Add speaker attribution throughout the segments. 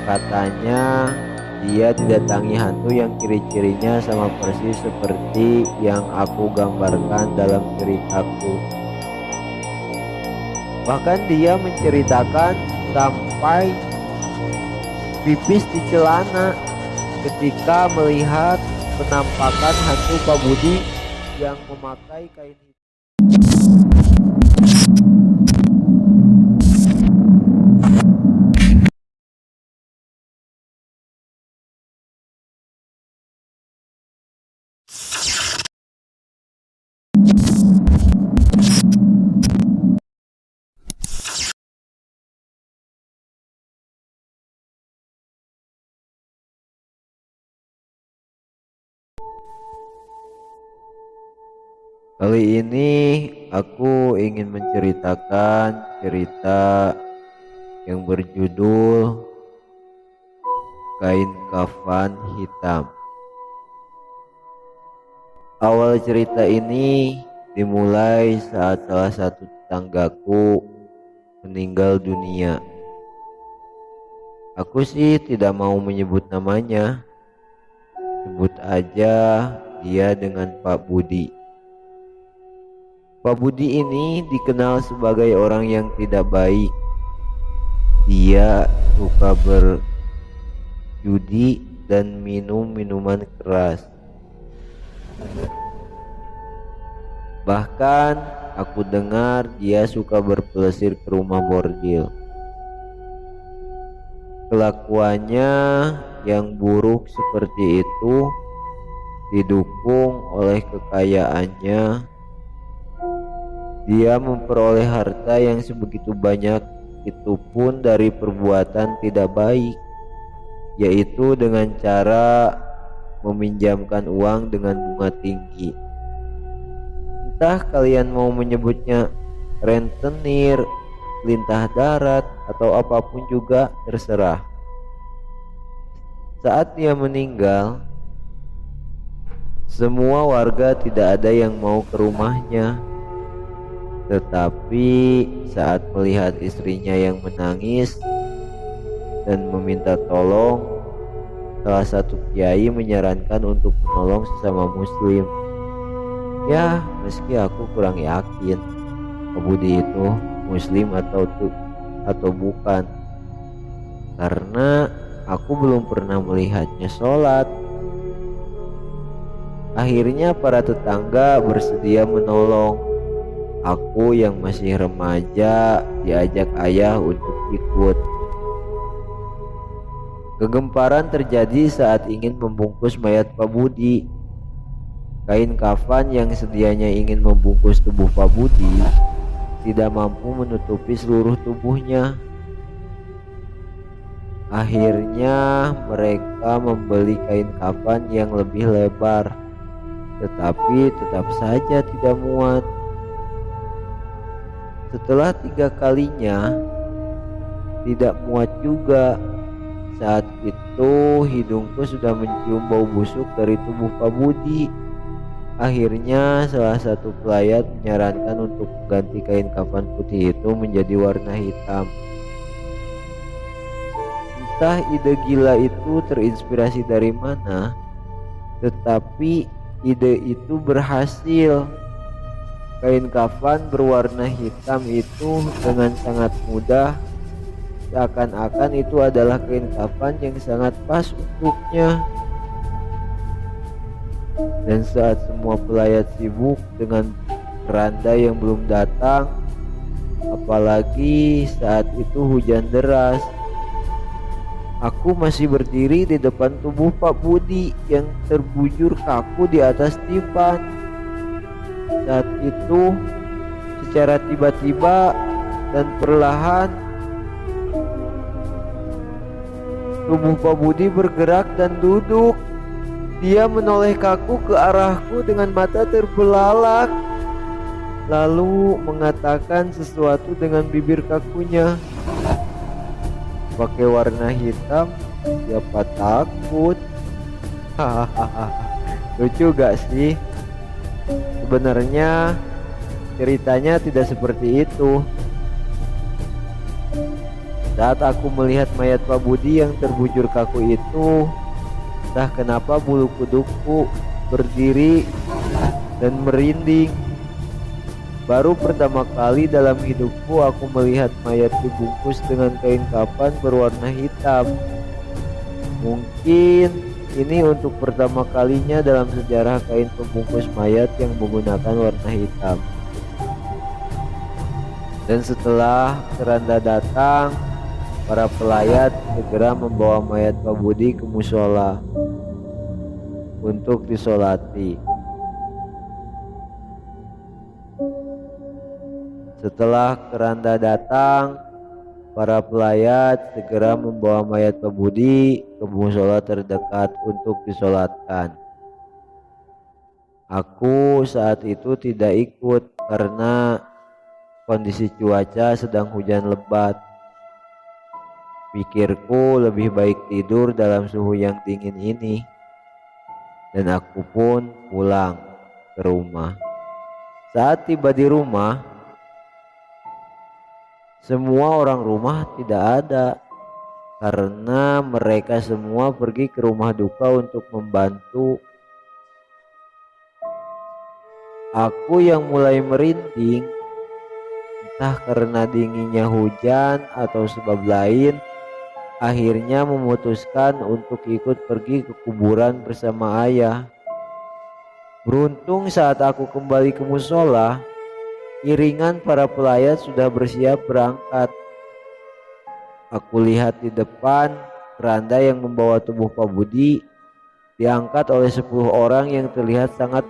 Speaker 1: Katanya dia didatangi hantu yang ciri-cirinya sama persis seperti yang aku gambarkan dalam ceritaku. Bahkan dia menceritakan sampai pipis di celana ketika melihat penampakan hantu Pak Budi yang memakai kain hitam. Kali ini aku ingin menceritakan cerita yang berjudul Kain Kafan Hitam. Awal cerita ini dimulai saat salah satu tetanggaku meninggal dunia. Aku sih tidak mau menyebut namanya. Sebut aja dia dengan Pak Budi. Pak Budi ini dikenal sebagai orang yang tidak baik. Dia suka berjudi dan minum minuman keras. Bahkan aku dengar dia suka berpelesir ke rumah bordil. Kelakuannya yang buruk seperti itu didukung oleh kekayaannya. Dia memperoleh harta yang sebegitu banyak, itu pun dari perbuatan tidak baik, yaitu dengan cara meminjamkan uang dengan bunga tinggi. Entah kalian mau menyebutnya rentenir, lintah darat, atau apapun juga terserah. Saat dia meninggal, semua warga tidak ada yang mau ke rumahnya. Tetapi saat melihat istrinya yang menangis dan meminta tolong, salah satu kiai menyarankan untuk menolong sesama muslim. Ya, meski aku kurang yakin Pak Budi itu muslim atau bukan, karena aku belum pernah melihatnya sholat. Akhirnya para tetangga bersedia menolong. Aku yang masih remaja diajak ayah untuk ikut. Kegemparan terjadi saat ingin membungkus mayat Pak Budi. Kain kafan yang sedianya ingin membungkus tubuh Pak Budi tidak mampu menutupi seluruh tubuhnya. Akhirnya mereka membeli kain kafan yang lebih lebar, tetapi tetap saja tidak muat. Setelah 3 kalinya tidak muat juga. Saat itu hidungku sudah mencium bau busuk dari tubuh Pak Budi. Akhirnya salah satu pelayat menyarankan untuk mengganti kain kafan putih itu menjadi warna hitam. Entah ide gila itu terinspirasi dari mana, tetapi ide itu berhasil. Kain kafan berwarna hitam itu dengan sangat mudah, seakan-akan itu adalah kain kafan yang sangat pas untuknya. Dan saat semua pelayat sibuk dengan keranda yang belum datang, apalagi saat itu hujan deras, aku masih berdiri di depan tubuh Pak Budi yang terbujur kaku di atas tipan. Saat itu secara tiba-tiba dan perlahan tubuh Pak Budi bergerak dan duduk. Dia menoleh kaku ke arahku dengan mata terbelalak, lalu mengatakan sesuatu dengan bibir kakunya. Pakai warna hitam, siapa takut? Hahaha, lucu gak sih? Sebenarnya ceritanya tidak seperti itu. Saat aku melihat mayat Pak Budi yang terbujur kaku itu, entah kenapa bulu kudukku berdiri dan merinding. Baru pertama kali dalam hidupku aku melihat mayat dibungkus dengan kain kafan berwarna hitam. Mungkin ini untuk pertama kalinya dalam sejarah kain pembungkus mayat yang menggunakan warna hitam. Dan setelah keranda datang, para pelayat segera membawa mayat Pak Budi ke musola untuk disolati. Setelah keranda datang, para pelayat segera membawa mayat Pak Budi ke musola terdekat untuk disolatkan. Aku saat itu tidak ikut karena kondisi cuaca sedang hujan lebat. Pikirku lebih baik tidur dalam suhu yang dingin ini. Dan aku pun pulang ke rumah. Saat tiba di rumah, semua orang rumah tidak ada karena mereka semua pergi ke rumah duka untuk membantu. Aku yang mulai merinding, entah karena dinginnya hujan atau sebab lain, akhirnya memutuskan untuk ikut pergi ke kuburan bersama ayah. Beruntung saat aku kembali ke musola, iringan para pelayat sudah bersiap berangkat. Aku lihat di depan keranda yang membawa tubuh Pak Budi diangkat oleh 10 orang yang terlihat sangat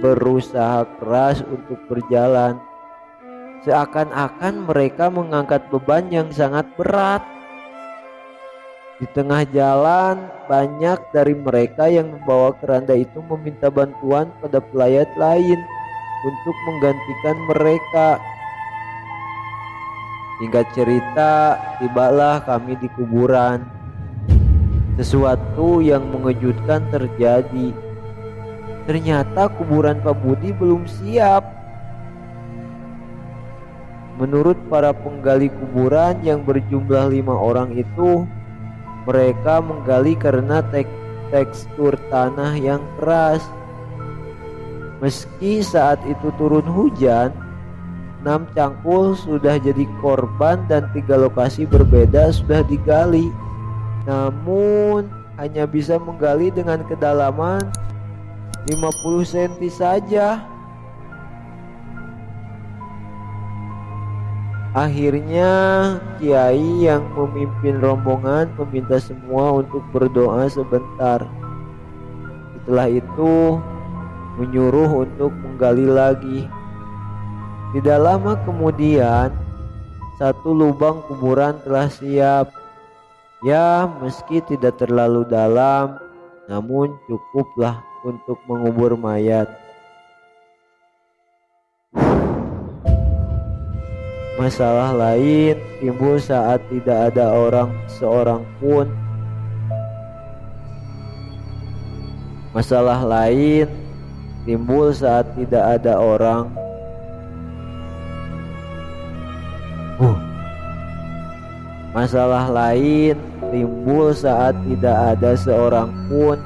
Speaker 1: berusaha keras untuk berjalan. Seakan-akan mereka mengangkat beban yang sangat berat. Di tengah jalan, banyak dari mereka yang membawa keranda itu meminta bantuan pada pelayat lain untuk menggantikan mereka. Singkat cerita, tibalah kami di kuburan. Sesuatu yang mengejutkan terjadi. Ternyata kuburan Pak Budi belum siap. Menurut para penggali kuburan yang berjumlah 5 orang itu, mereka menggali karena tekstur tanah yang keras. Meski saat itu turun hujan, 6 cangkul sudah jadi korban dan 3 lokasi berbeda sudah digali. Namun hanya bisa menggali dengan kedalaman 50 cm saja. Akhirnya kiai yang memimpin rombongan meminta semua untuk berdoa sebentar. Setelah itu menyuruh untuk menggali lagi. Tidak lama kemudian, satu lubang kuburan telah siap. Ya, meski tidak terlalu dalam, namun cukuplah untuk mengubur mayat. Masalah lain timbul saat tidak ada orang seorang pun. Masalah lain timbul saat tidak ada orang. Masalah lain timbul saat tidak ada seorang pun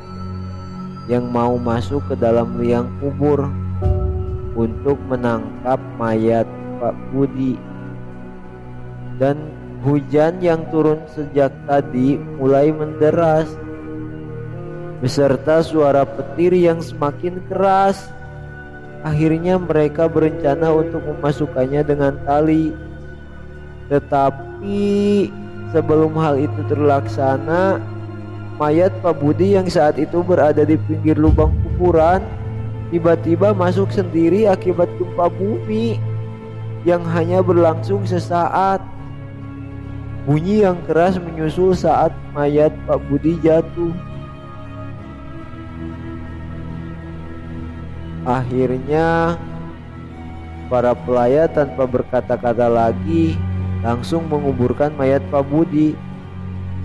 Speaker 1: yang mau masuk ke dalam liang kubur untuk menangkap mayat Pak Budi. Dan hujan yang turun sejak tadi mulai menderas, beserta suara petir yang semakin keras. Akhirnya mereka berencana untuk memasukkannya dengan tali. Tetapi sebelum hal itu terlaksana, mayat Pak Budi yang saat itu berada di pinggir lubang kuburan tiba-tiba masuk sendiri akibat gempa bumi yang hanya berlangsung sesaat. Bunyi yang keras menyusul saat mayat Pak Budi jatuh. Akhirnya para pelayat tanpa berkata-kata lagi langsung menguburkan mayat Pak Budi.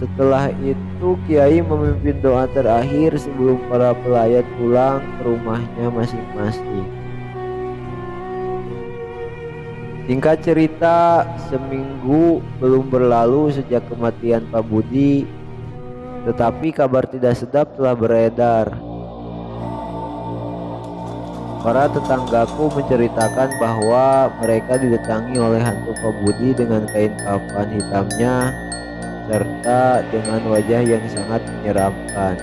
Speaker 1: Setelah itu kiai memimpin doa terakhir sebelum para pelayat pulang ke rumahnya masing-masing. Singkat cerita, seminggu belum berlalu sejak kematian Pak Budi, tetapi kabar tidak sedap telah beredar. Para tetanggaku menceritakan bahwa mereka didatangi oleh hantu Pak Budi dengan kain kafan hitamnya serta dengan wajah yang sangat menyeramkan.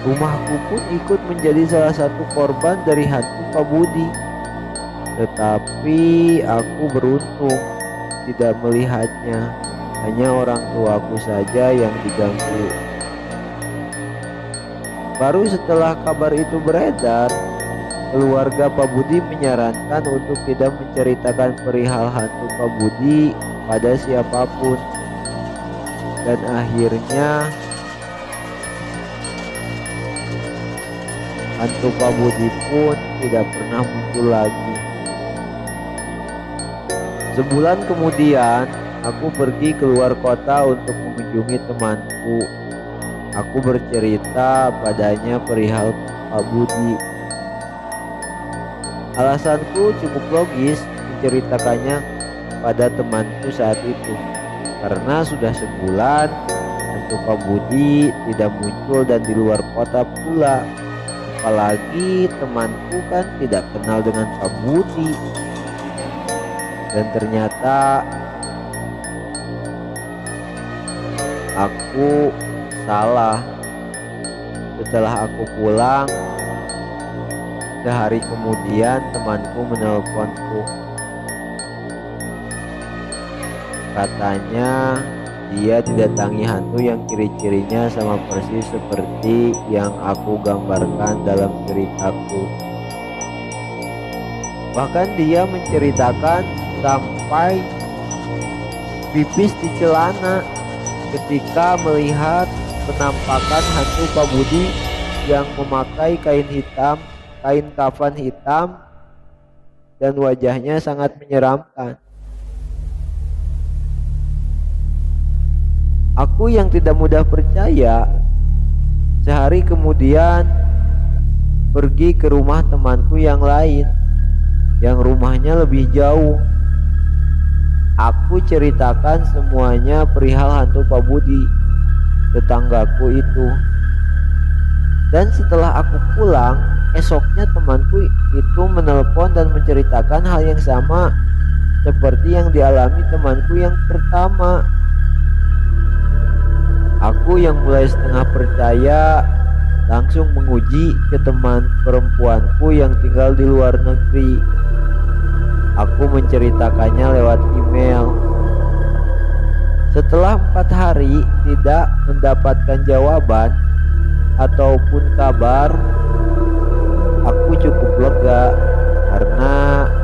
Speaker 1: Rumahku pun ikut menjadi salah satu korban dari hantu Pak Budi. Tetapi aku beruntung tidak melihatnya, hanya orang tuaku saja yang diganggu. Baru setelah kabar itu beredar, keluarga Pak Budi menyarankan untuk tidak menceritakan perihal hantu Pak Budi pada siapapun. Dan akhirnya hantu Pak Budi pun tidak pernah muncul lagi. Sebulan kemudian, aku pergi keluar kota untuk mengunjungi temanku. Aku bercerita padanya perihal Pak Budi. Alasanku cukup logis menceritakannya pada temanku saat itu, karena sudah sebulan hantu Pak Budi tidak muncul dan di luar kota pula. Apalagi temanku kan tidak kenal dengan Pak Budi. Dan ternyata aku salah. Setelah aku pulang, sehari kemudian temanku menelponku. Katanya dia didatangi hantu yang ciri-cirinya sama persis seperti yang aku gambarkan dalam ceritaku. Bahkan dia menceritakan sampai pipis di celana ketika melihat penampakan hantu Pak Budi yang memakai kain hitam, kain kafan hitam, dan wajahnya sangat menyeramkan. Aku yang tidak mudah percaya, sehari kemudian pergi ke rumah temanku yang lain, yang rumahnya lebih jauh. Aku ceritakan semuanya perihal hantu Pak Budi, tetanggaku itu. Dan setelah aku pulang, esoknya temanku itu menelpon dan menceritakan hal yang sama seperti yang dialami temanku yang pertama. Aku yang mulai setengah percaya langsung menguji ke teman perempuanku yang tinggal di luar negeri. Aku menceritakannya lewat email. Setelah 4 hari tidak mendapatkan jawaban ataupun kabar, aku cukup lega karena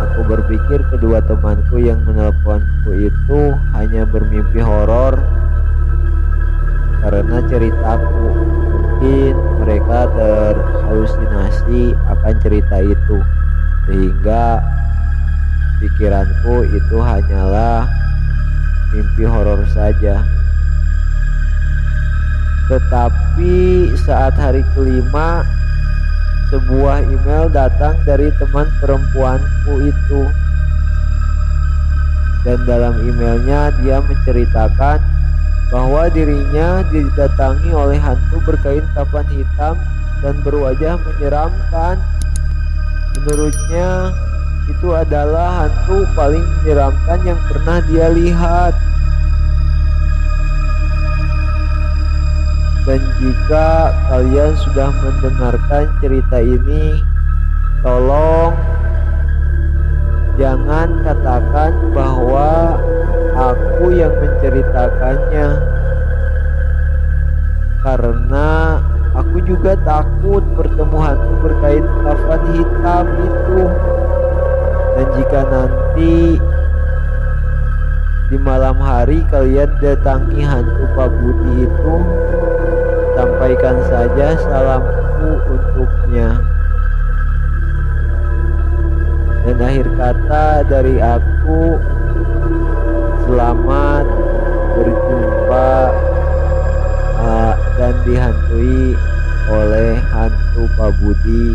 Speaker 1: aku berpikir kedua temanku yang menelponku itu hanya bermimpi horor karena ceritaku. Mungkin mereka terhalusinasi akan cerita itu, sehingga pikiranku itu hanyalah mimpi horor saja. Tetapi saat hari kelima, sebuah email datang dari teman perempuanku itu. Dan dalam emailnya dia menceritakan bahwa dirinya didatangi oleh hantu berkain kafan hitam dan berwajah menyeramkan. Menurutnya itu adalah hantu paling menyeramkan yang pernah dia lihat. Dan jika kalian sudah mendengarkan cerita ini, tolong jangan katakan bahwa aku yang menceritakannya, karena aku juga takut bertemu hantu berkain kafan hitam itu. Dan jika nanti di malam hari kalian datangi hantu Pak Budi itu, sampaikan saja salamku untuknya. Dan akhir kata dari aku, selamat berjumpa dan dihantui oleh hantu Pak Budi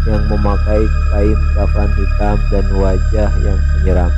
Speaker 1: yang memakai kain kafan hitam dan wajah yang menyeram.